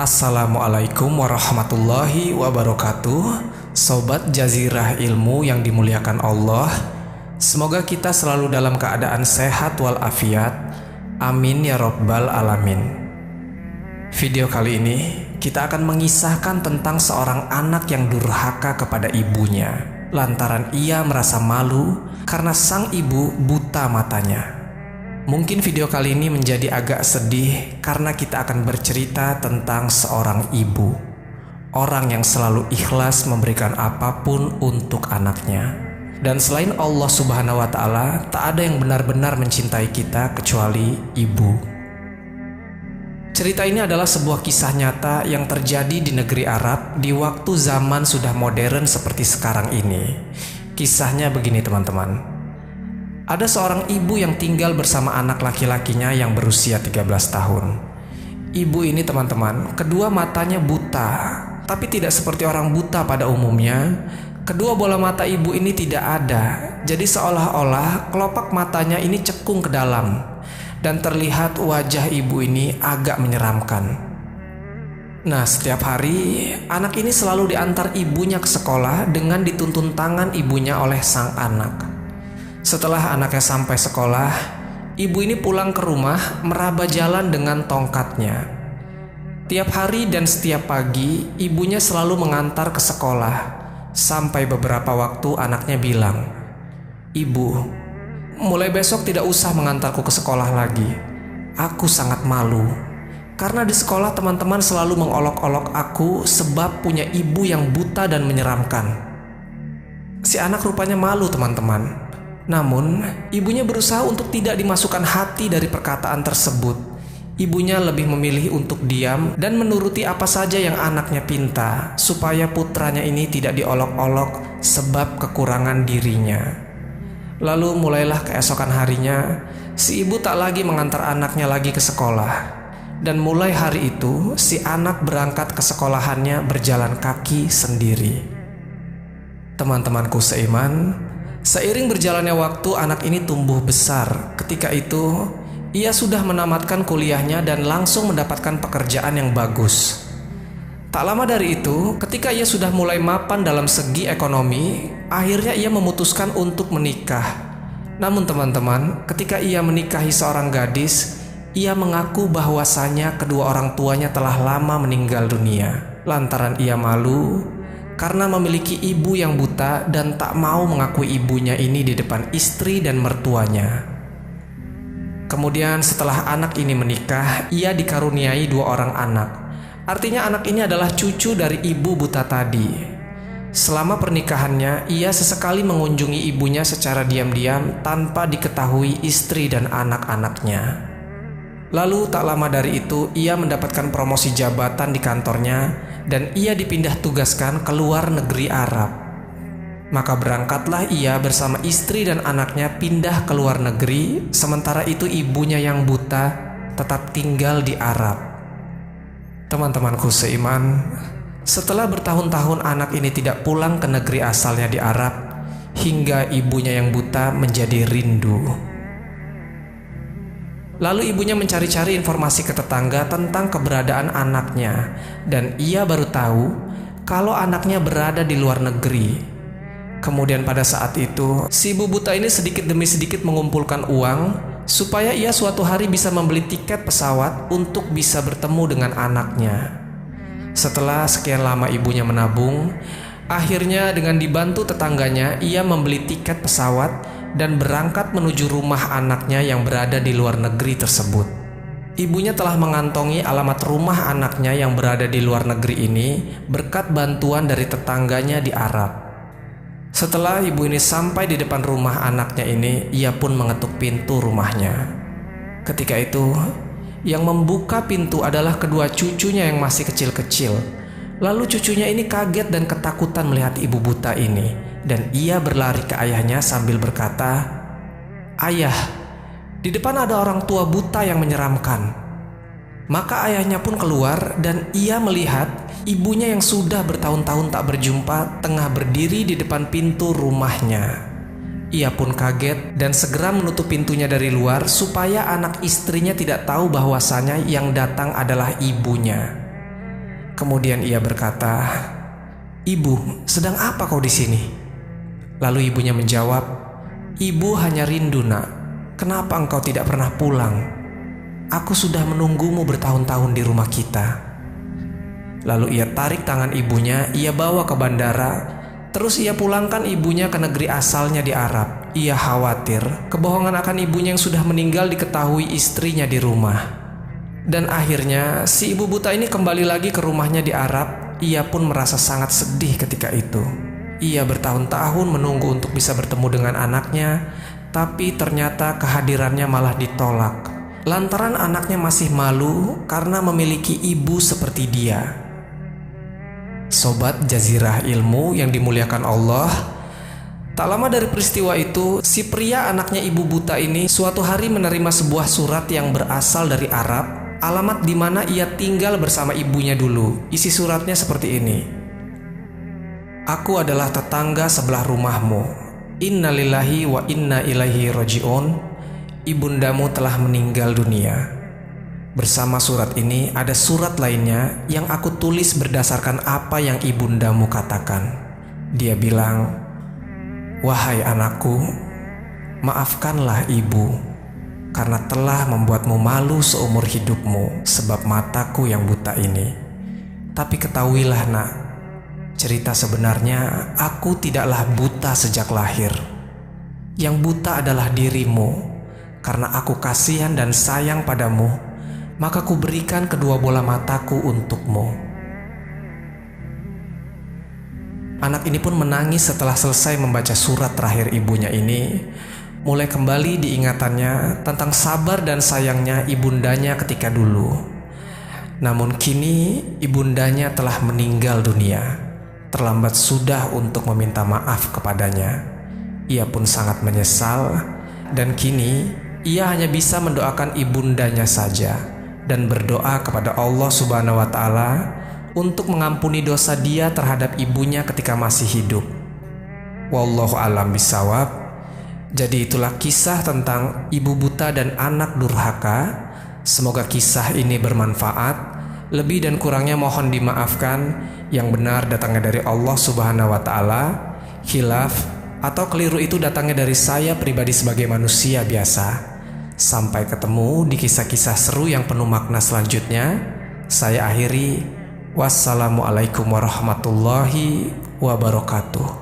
Assalamualaikum warahmatullahi wabarakatuh. Sobat Jazirah Ilmu yang dimuliakan Allah, semoga kita selalu dalam keadaan sehat walafiat. Amin ya rabbal alamin. Video kali ini kita akan mengisahkan tentang seorang anak yang durhaka kepada ibunya lantaran ia merasa malu karena sang ibu buta matanya. Mungkin video kali ini menjadi agak sedih karena kita akan bercerita tentang seorang ibu, orang yang selalu ikhlas memberikan apapun untuk anaknya. Dan selain Allah Subhanahu wa Ta'ala, tak ada yang benar-benar mencintai kita kecuali ibu. Cerita ini adalah sebuah kisah nyata yang terjadi di negeri Arab di waktu zaman sudah modern seperti sekarang ini. Kisahnya begini teman-teman. Ada seorang ibu yang tinggal bersama anak laki-lakinya yang berusia 13 tahun. Ibu ini teman-teman, kedua matanya buta, tapi tidak seperti orang buta pada umumnya. Kedua bola mata ibu ini tidak ada, jadi seolah-olah kelopak matanya ini cekung ke dalam, dan terlihat wajah ibu ini agak menyeramkan. Nah, setiap hari anak ini selalu diantar ibunya ke sekolah dengan dituntun tangan ibunya oleh sang anak. Setelah anaknya sampai sekolah, ibu ini pulang ke rumah meraba jalan dengan tongkatnya. Tiap hari dan setiap pagi, ibunya selalu mengantar ke sekolah. Sampai beberapa waktu anaknya bilang, "Ibu, mulai besok tidak usah mengantarku ke sekolah lagi. Aku sangat malu. Karena di sekolah teman-teman selalu mengolok-olok aku sebab punya ibu yang buta dan menyeramkan." Si anak rupanya malu teman-teman. Namun, ibunya berusaha untuk tidak dimasukkan hati dari perkataan tersebut. Ibunya lebih memilih untuk diam dan menuruti apa saja yang anaknya pinta, supaya putranya ini tidak diolok-olok sebab kekurangan dirinya. Lalu mulailah keesokan harinya, si ibu tak lagi mengantar anaknya lagi ke sekolah. Dan mulai hari itu, si anak berangkat ke sekolahannya berjalan kaki sendiri. Teman-temanku seiman, seiring berjalannya waktu, anak ini tumbuh besar. Ketika itu, ia sudah menamatkan kuliahnya dan langsung mendapatkan pekerjaan yang bagus. Tak lama dari itu, ketika ia sudah mulai mapan dalam segi ekonomi, akhirnya ia memutuskan untuk menikah. Namun teman-teman, ketika ia menikahi seorang gadis, ia mengaku bahwasanya kedua orang tuanya telah lama meninggal dunia. Lantaran ia malu karena memiliki ibu yang buta dan tak mau mengakui ibunya ini di depan istri dan mertuanya. Kemudian setelah anak ini menikah, ia dikaruniai 2 orang anak. Artinya anak ini adalah cucu dari ibu buta tadi. Selama pernikahannya, ia sesekali mengunjungi ibunya secara diam-diam tanpa diketahui istri dan anak-anaknya. Lalu tak lama dari itu, ia mendapatkan promosi jabatan di kantornya dan ia dipindah tugaskan ke luar negeri Arab. Maka berangkatlah ia bersama istri dan anaknya pindah ke luar negeri, sementara itu ibunya yang buta tetap tinggal di Arab. Teman-temanku seiman, setelah bertahun-tahun anak ini tidak pulang ke negeri asalnya di Arab, hingga ibunya yang buta menjadi rindu. Lalu ibunya mencari-cari informasi ke tetangga tentang keberadaan anaknya, dan ia baru tahu kalau anaknya berada di luar negeri. Kemudian pada saat itu, si ibu buta ini sedikit demi sedikit mengumpulkan uang supaya ia suatu hari bisa membeli tiket pesawat untuk bisa bertemu dengan anaknya. Setelah sekian lama ibunya menabung, akhirnya dengan dibantu tetangganya, ia membeli tiket pesawat dan berangkat menuju rumah anaknya yang berada di luar negeri tersebut. Ibunya telah mengantongi alamat rumah anaknya yang berada di luar negeri ini berkat bantuan dari tetangganya di Arab. Setelah ibu ini sampai di depan rumah anaknya ini, ia pun mengetuk pintu rumahnya. Ketika itu, yang membuka pintu adalah kedua cucunya yang masih kecil-kecil. Lalu cucunya ini kaget dan ketakutan melihat ibu buta ini. Dan ia berlari ke ayahnya sambil berkata, "Ayah, di depan ada orang tua buta yang menyeramkan." Maka ayahnya pun keluar dan ia melihat ibunya yang sudah bertahun-tahun tak berjumpa tengah berdiri di depan pintu rumahnya. Ia pun kaget dan segera menutup pintunya dari luar supaya anak istrinya tidak tahu bahwasanya yang datang adalah ibunya. Kemudian ia berkata, "Ibu, sedang apa kau di sini?" Lalu ibunya menjawab, "Ibu hanya rindu, Nak. Kenapa engkau tidak pernah pulang? Aku sudah menunggumu bertahun-tahun di rumah kita." Lalu ia tarik tangan ibunya, ia bawa ke bandara, terus ia pulangkan ibunya ke negeri asalnya di Arab. Ia khawatir kebohongan akan ibunya yang sudah meninggal diketahui istrinya di rumah. Dan akhirnya si ibu buta ini kembali lagi ke rumahnya di Arab. Ia pun merasa sangat sedih ketika itu. Ia bertahun-tahun menunggu untuk bisa bertemu dengan anaknya, tapi ternyata kehadirannya malah ditolak. Lantaran anaknya masih malu karena memiliki ibu seperti dia. Sobat Jazirah Ilmu yang dimuliakan Allah, tak lama dari peristiwa itu, si pria anaknya ibu buta ini suatu hari menerima sebuah surat yang berasal dari Arab, alamat di mana ia tinggal bersama ibunya dulu. Isi suratnya seperti ini: "Aku adalah tetangga sebelah rumahmu. Innalillahi wa inna ilaihi rajiun. Ibundamu telah meninggal dunia." Bersama surat ini ada surat lainnya yang aku tulis berdasarkan apa yang ibundamu katakan. Dia bilang, "Wahai anakku, maafkanlah ibu karena telah membuatmu malu seumur hidupmu sebab mataku yang buta ini. Tapi ketahuilah, Nak, cerita sebenarnya aku tidaklah buta sejak lahir. Yang buta adalah dirimu. Karena aku kasihan dan sayang padamu, maka ku berikan kedua bola mataku untukmu." Anak ini pun menangis setelah selesai membaca surat terakhir ibunya ini. Mulai kembali diingatannya tentang sabar dan sayangnya ibundanya ketika dulu. Namun kini ibundanya telah meninggal dunia. Terlambat sudah untuk meminta maaf kepadanya. Ia pun sangat menyesal, dan kini ia hanya bisa mendoakan ibundanya saja dan berdoa kepada Allah Subhanahu wa Ta'ala untuk mengampuni dosa dia terhadap ibunya ketika masih hidup. Wallahu a'lam bishawab. Jadi itulah kisah tentang ibu buta dan anak durhaka. Semoga kisah ini bermanfaat. Lebih dan kurangnya mohon dimaafkan. Yang benar datangnya dari Allah Subhanahu wa Ta'ala. Khilaf atau keliru itu datangnya dari saya pribadi sebagai manusia biasa. Sampai ketemu di kisah-kisah seru yang penuh makna selanjutnya. Saya akhiri. Wassalamualaikum warahmatullahi wabarakatuh.